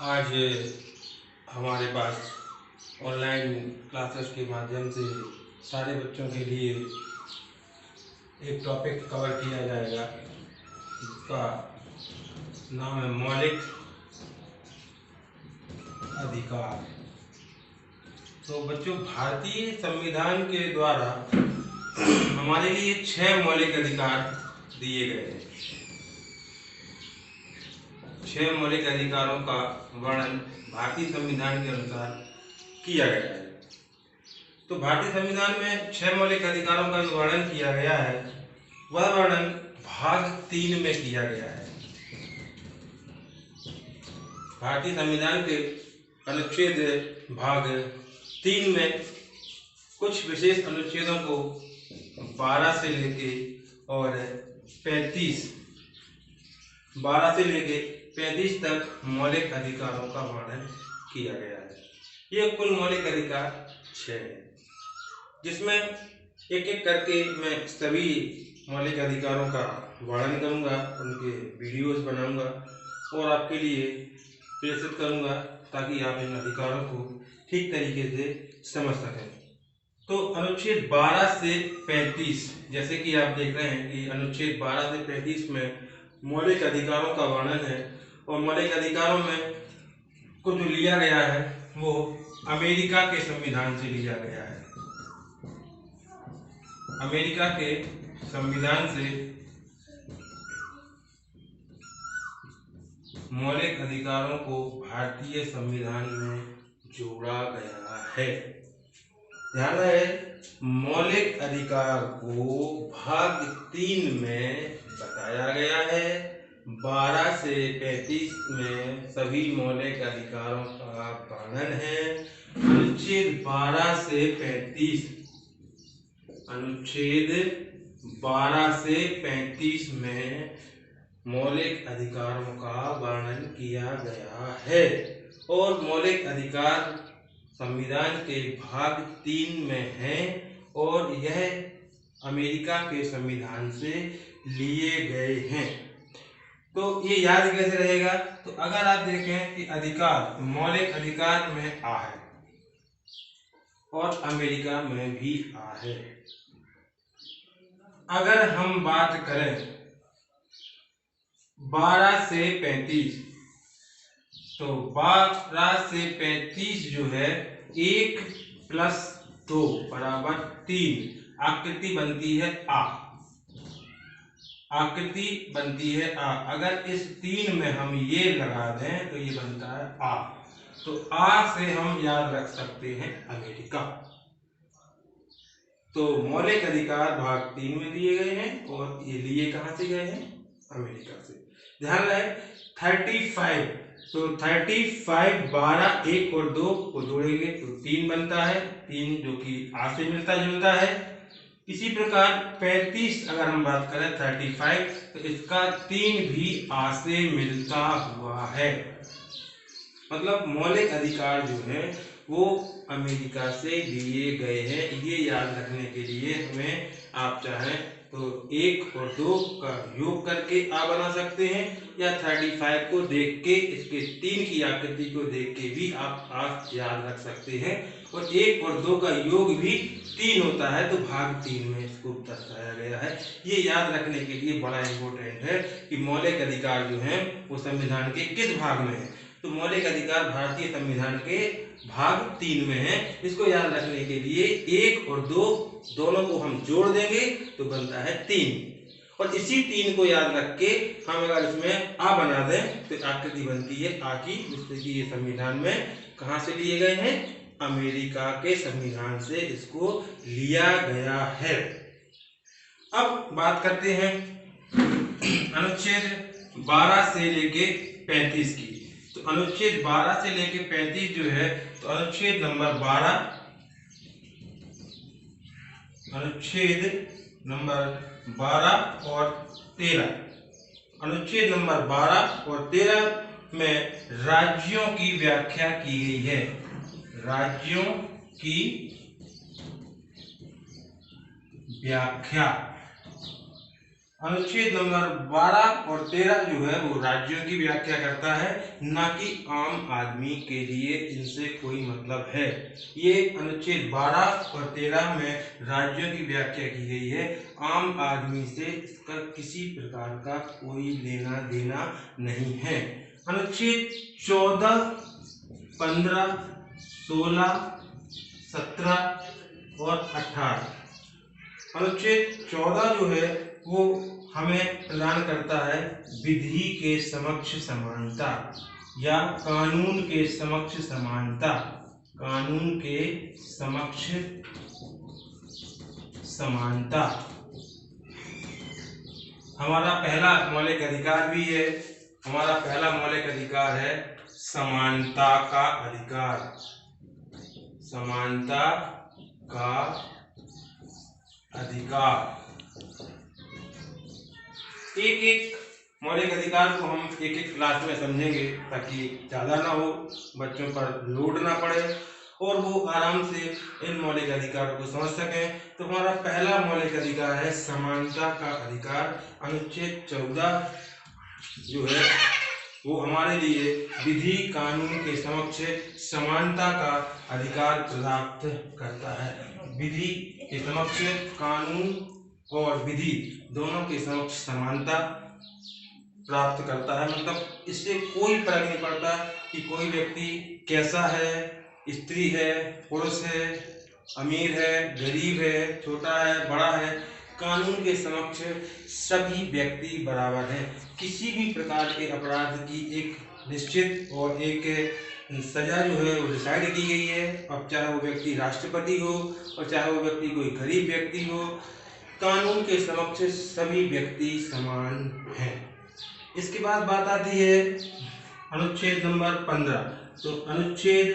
आज हमारे पास online classes के माध्यम से सारे बच्चों के लिए एक टॉपिक कवर किया जाएगा जिसका नाम है मौलिक अधिकार। तो बच्चों, भारतीय संविधान के द्वारा हमारे लिए 6 मौलिक अधिकार दिए गए हैं। 6 मौलिक अधिकारों का वर्णन भारतीय संविधान के अनुसार किया गया है। तो भारतीय संविधान में 6 मौलिक अधिकारों का जो वर्णन किया गया है वह वर्णन भाग 3 में किया गया है। भारतीय संविधान के अनुच्छेद भाग 3 में कुछ विशेष अनुच्छेदों को 12 से लेके 35 तक मौलिक अधिकारों का वर्णन किया गया है। ये कुल मौलिक अधिकार 6 हैं, जिसमें एक एक करके मैं सभी मौलिक अधिकारों का वर्णन करूंगा, उनके वीडियोस बनाऊंगा और आपके लिए प्रेषित करूंगा ताकि आप इन अधिकारों को ठीक तरीके से समझ सकें। तो अनुच्छेद 12 से 35, जैसे कि आप देख रहे हैं कि अनुच्छेद 12 से 35 में मौलिक अधिकारों का वर्णन है और मौलिक अधिकारों में को जो लिया गया है वो अमेरिका के संविधान से लिया गया है। अमेरिका के संविधान से मौलिक अधिकारों को भारतीय संविधान में जोड़ा गया है। ध्यान रहे, मौलिक अधिकार को भाग 3 में बताया गया है। 12 से 35 में सभी मौलिक अधिकारों का वर्णन है। अनुच्छेद 12 से 35 में मौलिक अधिकारों का वर्णन किया गया है और मौलिक अधिकार संविधान के भाग 3 में है और यह अमेरिका के संविधान से लिए गए हैं। तो ये याद कैसे रहेगा? तो अगर आप देखें कि अधिकार मौलिक अधिकार में आ है और अमेरिका में भी आ है। अगर हम बात करें 12 से 35, तो 12 से 35 जो है 1 + 2 = 3 आकृति बनती है आ। आकृति बनती है आ। अगर इस 3 में हम ये लगा दें तो ये बनता है आ। तो आ से हम याद रख सकते हैं अमेरिका। तो मौलिक अधिकार भाग 3 में दिए गए हैं और ये लिए कहां से गए हैं? अमेरिका से। ध्यान रहे 35, तो 35 12 1 और 2 को जोड़ेंगे तो 3 बनता है, 3 जो कि आ से मिलता जुलता है। इसी प्रकार 35 अगर हम बात करें 35 तो इसका 3 भी आ से मिलता हुआ है। मतलब मौलिक अधिकार जो है वो अमेरिका से लिए गए हैं। ये याद रखने के लिए हमें आप चाहें तो 1 और 2 का योग करके आ बना सकते हैं या 35 को देख के इसके 3 की आकृति को देख के भी आप आ याद रख सकते हैं। और 1 और 2 का योग भी 3 होता है, तो भाग 3 में इसको दर्शाया गया है। ये याद रखने के लिए बड़ा इंपॉर्टेंट है कि मौलिक अधिकार जो हैं वो संविधान के किस भाग में है। तो मौलिक अधिकार भारतीय संविधान के भाग 3 में है। इसको याद रखने के लिए 1 और 2 दोनों को हम जोड़ देंगे तो बनता है 3 और इसी 3 को याद रख के हम अगर इसमें आ बना दें तो आकृति बनती है आ की, जिससे कि ये संविधान में कहां से लिए गए हैं? अमेरिका के संविधान से इसको लिया गया है। अब बात करते हैं अनुच्छेद 12 से लेके 35 की। तो अनुच्छेद 12 से लेके 35 जो है, तो अनुच्छेद नंबर 12 और 13, अनुच्छेद नंबर 12 और 13 में राज्यों की व्याख्या की गई है। राज्यों की व्याख्या। अनुच्छेद नंबर 12 और 13 जो है वो राज्यों की व्याख्या करता है, ना कि आम आदमी के लिए इनसे कोई मतलब है। ये अनुच्छेद 12 और 13 में राज्यों की व्याख्या की गई है, आम आदमी से इसका किसी प्रकार का कोई लेना देना नहीं है। अनुच्छेद 14, 15, 16, 17 और 18। अनुच्छेद 14 जो है वो हमें प्रदान करता है विधि के समक्ष समानता या कानून के समक्ष समानता, कानून के समक्ष समानता। हमारा पहला मौलिक अधिकार भी है, हमारा पहला मौलिक अधिकार है समानता का अधिकार, समानता का अधिकार। एक एक मौलिक अधिकार को हम एक एक क्लास में समझेंगे ताकि ज़्यादा ना हो, बच्चों पर लोड ना पड़े और वो आराम से इन मौलिक अधिकारों को समझ सकें। तो हमारा पहला मौलिक अधिकार है समानता का अधिकार। अनुच्छेद 14 जो है वो हमारे लिए विधि कानून के समक्ष समानता का अधिकार प्राप्त करता है। विधि के समक्ष कानून और विधि दोनों के समक्ष समानता प्राप्त करता है। मतलब इससे कोई फर्क नहीं पड़ता कि कोई व्यक्ति कैसा है, स्त्री है, पुरुष है, अमीर है, गरीब है, छोटा है, बड़ा है, कानून के समक्ष सभी व्यक्ति बराबर हैं। किसी भी प्रकार के अपराध की एक निश्चित और एक सजा जो है वो डिसाइड की गई है। अब चाहे वो व्यक्ति राष्ट्रपति हो और चाहे वो व्यक्ति कोई गरीब व्यक्ति हो, कानून के समक्ष सभी व्यक्ति समान हैं। इसके बाद बात आती है अनुच्छेद नंबर 15। तो अनुच्छेद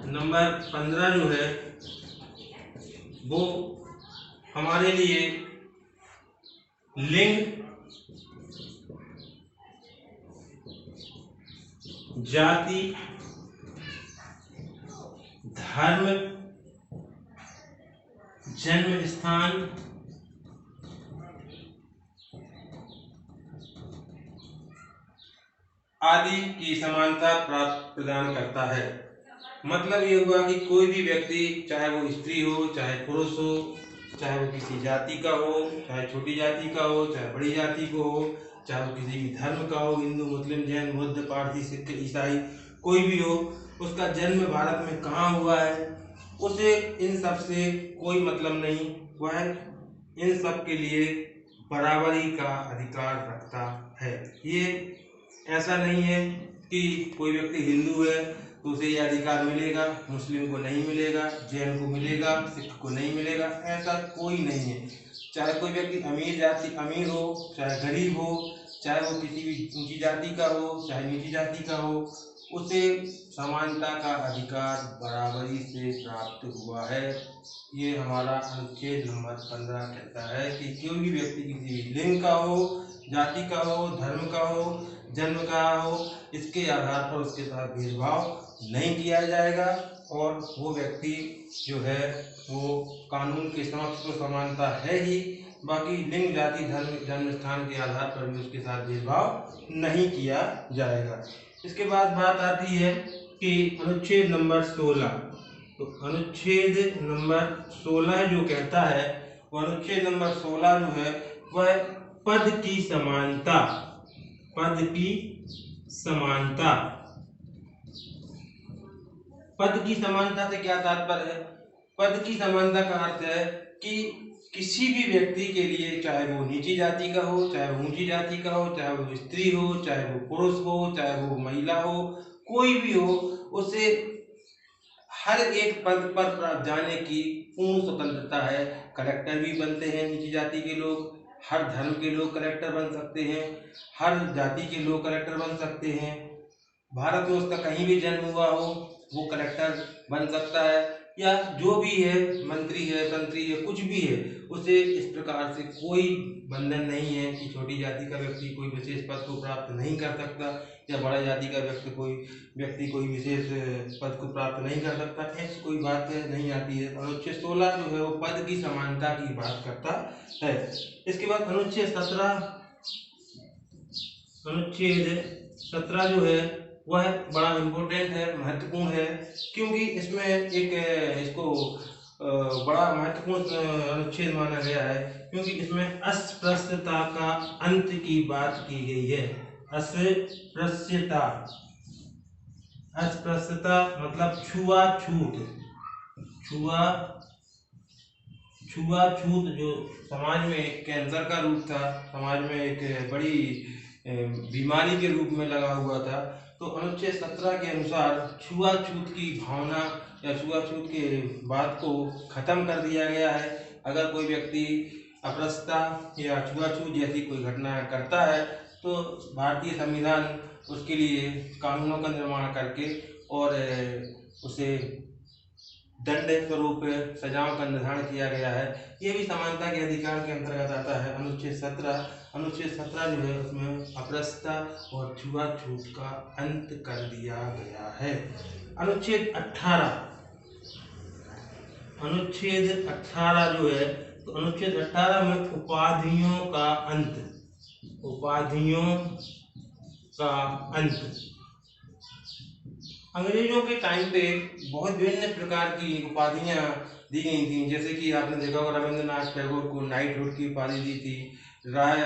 नंबर 15 जो है वो हमारे लिए लिंग, जाति, धर्म, जन्म स्थान, आदि की समानता प्रदान करता है। मतलब ये हुआ कि कोई भी व्यक्ति, चाहे वो स्त्री हो, चाहे पुरुष हो, चाहे वो किसी जाति का हो, चाहे छोटी जाति का हो, चाहे बड़ी जाति को हो, चाहे वो किसी भी धर्म का हो, हिंदू, मुस्लिम, जैन, बौद्ध, पारसी, सिख, ईसाई, कोई भी हो, उसका जन्म भारत में कहाँ हुआ है उसे इन सब से कोई मतलब नहीं। वह इन सब के लिए बराबरी का अधिकार रखता है। ये ऐसा नहीं है कि कोई व्यक्ति हिंदू है तो उसे यह अधिकार मिलेगा, मुस्लिम को नहीं मिलेगा, जैन को मिलेगा, सिख को नहीं मिलेगा, ऐसा कोई नहीं है। चाहे कोई व्यक्ति अमीर हो, चाहे गरीब हो, चाहे वो किसी भी ऊंची जाति का हो, चाहे नीची जाति का हो, उसे समानता का अधिकार बराबरी से प्राप्त हुआ है। ये हमारा अनुच्छेद नंबर 15 कहता है कि कोई भी व्यक्ति किसी भी लिंग का हो, जाति का हो, धर्म का हो, जन्म का हो, इसके आधार पर उसके साथ भेदभाव नहीं किया जाएगा और वो व्यक्ति जो है वो कानून के समक्ष तो समानता है ही, बाकी लिंग, जाति, धर्म, जन्म स्थान के आधार पर भी उसके साथ भेदभाव नहीं किया जाएगा। इसके बाद बात आती है कि अनुच्छेद नंबर 16। तो अनुच्छेद नंबर 16 जो कहता है वो अनुच्छेद नंबर 16 जो है वह पद की समानता, पद की समानता। पद की समानता से क्या तात्पर्य है? पद की समानता का अर्थ है कि किसी भी व्यक्ति के लिए, चाहे वो नीची जाति का हो, चाहे वो ऊंची जाति का हो, चाहे वो स्त्री हो, चाहे वो पुरुष हो, चाहे वो महिला हो, कोई भी हो, उसे हर एक पद पर जाने की पूर्ण स्वतंत्रता है। कलेक्टर भी बनते हैं नीची जाति के लोग, हर धर्म के लोग कलेक्टर बन सकते हैं, हर जाति के लोग कलेक्टर बन सकते हैं। भारत में उसका कहीं भी जन्म हुआ हो वो कलेक्टर बन सकता है। या जो भी है, मंत्री है, तंत्री है, कुछ भी है, उसे इस प्रकार से कोई बंधन नहीं है कि छोटी जाति का व्यक्ति कोई विशेष पद को प्राप्त नहीं कर सकता या बड़ा जाति का व्यक्ति कोई विशेष पद को प्राप्त नहीं कर सकता। ऐसी कोई बात नहीं आती है। अनुच्छेद 16 जो है वो पद की समानता की बात करता है। इसके बाद अनुच्छेद 17 जो है वह बड़ा इम्पोर्टेंट है, महत्वपूर्ण है, क्योंकि इसमें एक इसको बड़ा महत्वपूर्ण अनुच्छेद माना गया है, क्योंकि इसमें अस्पृश्यता का अंत की बात की गई है। अस्पृश्यता मतलब छुआछूत जो समाज में एक कैंसर का रूप था, समाज में एक बड़ी बीमारी के रूप में लगा हुआ था। तो अनुच्छेद 17 के अनुसार छुआछूत की भावना या छुआछूत के बात को खत्म कर दिया गया है। अगर कोई व्यक्ति अपरसता या छुआछूत जैसी कोई घटना करता है तो भारतीय संविधान उसके लिए कानूनों का निर्माण करके और उसे दंड स्वरूप सजाओं का निर्धारण किया गया है। ये भी समानता के अधिकार के अंतर्गत आता है। अनुच्छेद 17 जो है उसमें अपरसता और छुआछूत का अंत कर दिया गया है। अनुच्छेद 18 जो है, तो अनुच्छेद 18 में उपाधियों का अंत। अंग्रेजों के टाइम पे बहुत विभिन्न प्रकार की उपाधियां दी गई थी, जैसे कि आपने देखा होगा रविंद्रनाथ टैगोर को नाइटहुड की उपाधि दी थी, राय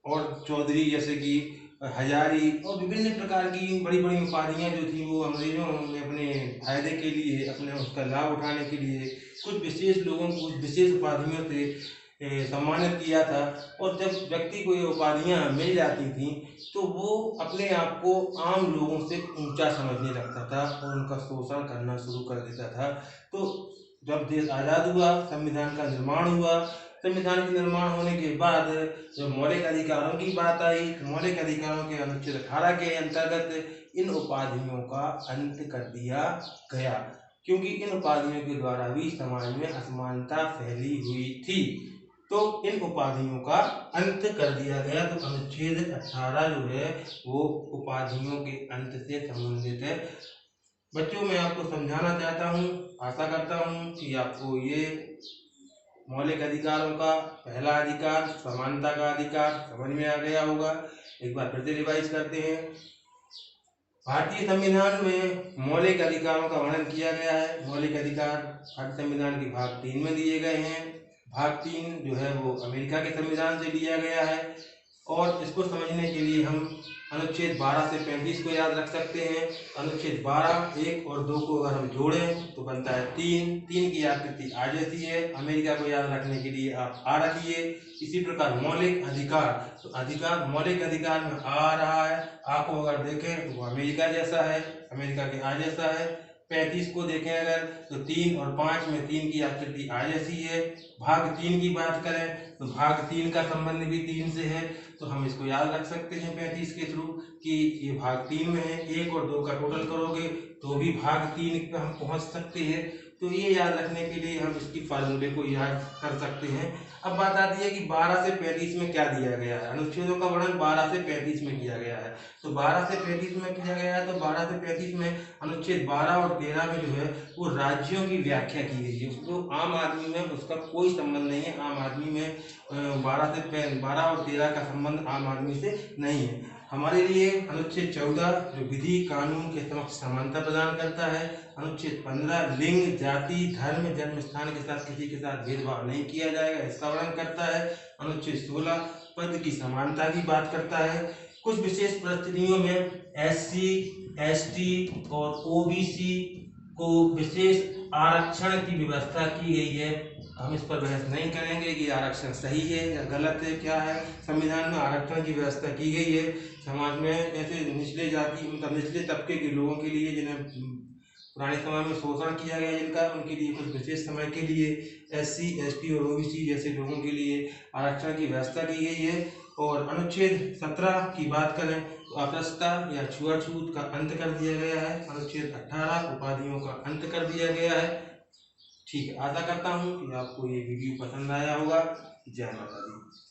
और चौधरी जैसे कि हजारी, और विभिन्न प्रकार की बड़ी बड़ी उपाधियां जो थी वो अंग्रेजों ने अपने फायदे के लिए, अपने उसका लाभ उठाने के लिए कुछ विशेष लोगों को विशेष उपाधियों से सम्मानित किया था। और जब व्यक्ति को ये उपाधियां मिल जाती थी तो वो अपने आप को आम लोगों से ऊंचा समझने लगता था और उनका शोषण करना शुरू कर देता था। तो जब देश आज़ाद हुआ, संविधान का निर्माण हुआ, संविधान के निर्माण होने के बाद जब मौलिक अधिकारों की बात आई, मौलिक अधिकारों के अनुच्छेद 18 के अंतर्गत इन उपाधियों का अंत कर दिया गया, क्योंकि इन उपाधियों के द्वारा भी समाज में असमानता फैली हुई थी। तो इन उपाधियों का अंत कर दिया गया। तो अनुच्छेद 18 जो है वो उपाधियों के अंत से संबंधित है। बच्चों, मैं आपको समझाना चाहता हूँ, आशा करता हूँ कि आपको ये मौलिक अधिकारों का पहला अधिकार, समानता का अधिकार समझ में आ गया होगा। एक बार फिर से रिवाइज करते हैं। भारतीय संविधान में मौलिक अधिकारों का वर्णन किया गया है। मौलिक अधिकार भारतीय संविधान के भाग 3 में दिए गए हैं। भाग 3 जो है वो अमेरिका के संविधान से लिया गया है, और इसको समझने के लिए हम अनुच्छेद 12 से 35 को याद रख सकते हैं। अनुच्छेद 12 1 और 2 को अगर हम जोड़ें तो बनता है 3 की आकृति आ जैसी है। अमेरिका को याद रखने के लिए आप आ रखिए। इसी प्रकार मौलिक अधिकार, तो अधिकार मौलिक अधिकार में आ रहा है, आ को अगर देखें तो वो अमेरिका जैसा है, अमेरिका के आ जैसा है। 35 को देखें अगर तो 3 और 5 में 3 की आकृति आ जैसी है। भाग 3 की बात करें तो भाग 3 का संबंध भी 3 से है, तो हम इसको याद रख सकते हैं 35 के थ्रू कि ये भाग 3 में है। 1 और 2 का टोटल करोगे तो भी भाग 3 पे हम पहुंच सकते हैं। तो ये याद रखने के लिए हम इसकी फार्मूले को याद कर सकते हैं। अब बात आती है कि 12 से 35 में क्या दिया गया है। अनुच्छेदों का वर्णन 12 से 35 में किया गया है। तो 12 से 35 में किया गया है, तो 12 से 35 में अनुच्छेद 12 और 13 में जो है वो राज्यों की व्याख्या की गई है। उसको आम आदमी में उसका कोई संबंध नहीं है। आम आदमी में 12 और 13 का संबंध आम आदमी से नहीं है। हमारे लिए अनुच्छेद 14 जो विधि कानून के समक्ष समानता प्रदान करता है। अनुच्छेद 15 लिंग, जाति, धर्म, जन्म स्थान के साथ किसी के साथ भेदभाव नहीं किया जाएगा, इसका वर्णन करता है। अनुच्छेद 16 पद की समानता की बात करता है। कुछ विशेष परिस्थितियों में SC, ST और OBC को विशेष आरक्षण की व्यवस्था की गई है। हम इस पर बहस नहीं करेंगे कि आरक्षण सही है या गलत है, क्या है। संविधान में आरक्षण की व्यवस्था की गई है। समाज में ऐसे निचले जाति मतलब निचले तबके के लोगों के लिए जिन्हें पुराने समय में शोषण किया गया जिनका, उनके लिए कुछ विशेष समय के लिए SC, ST और OBC जैसे लोगों के लिए आरक्षण की व्यवस्था की गई है। और अनुच्छेद 17 की बात करें तो अपरसता या छुआछूत का अंत कर दिया गया है। अनुच्छेद 18 उपाधियों का अंत कर दिया गया है। ठीक है, आशा करता हूँ कि आपको ये वीडियो पसंद आया होगा। जय माता दी।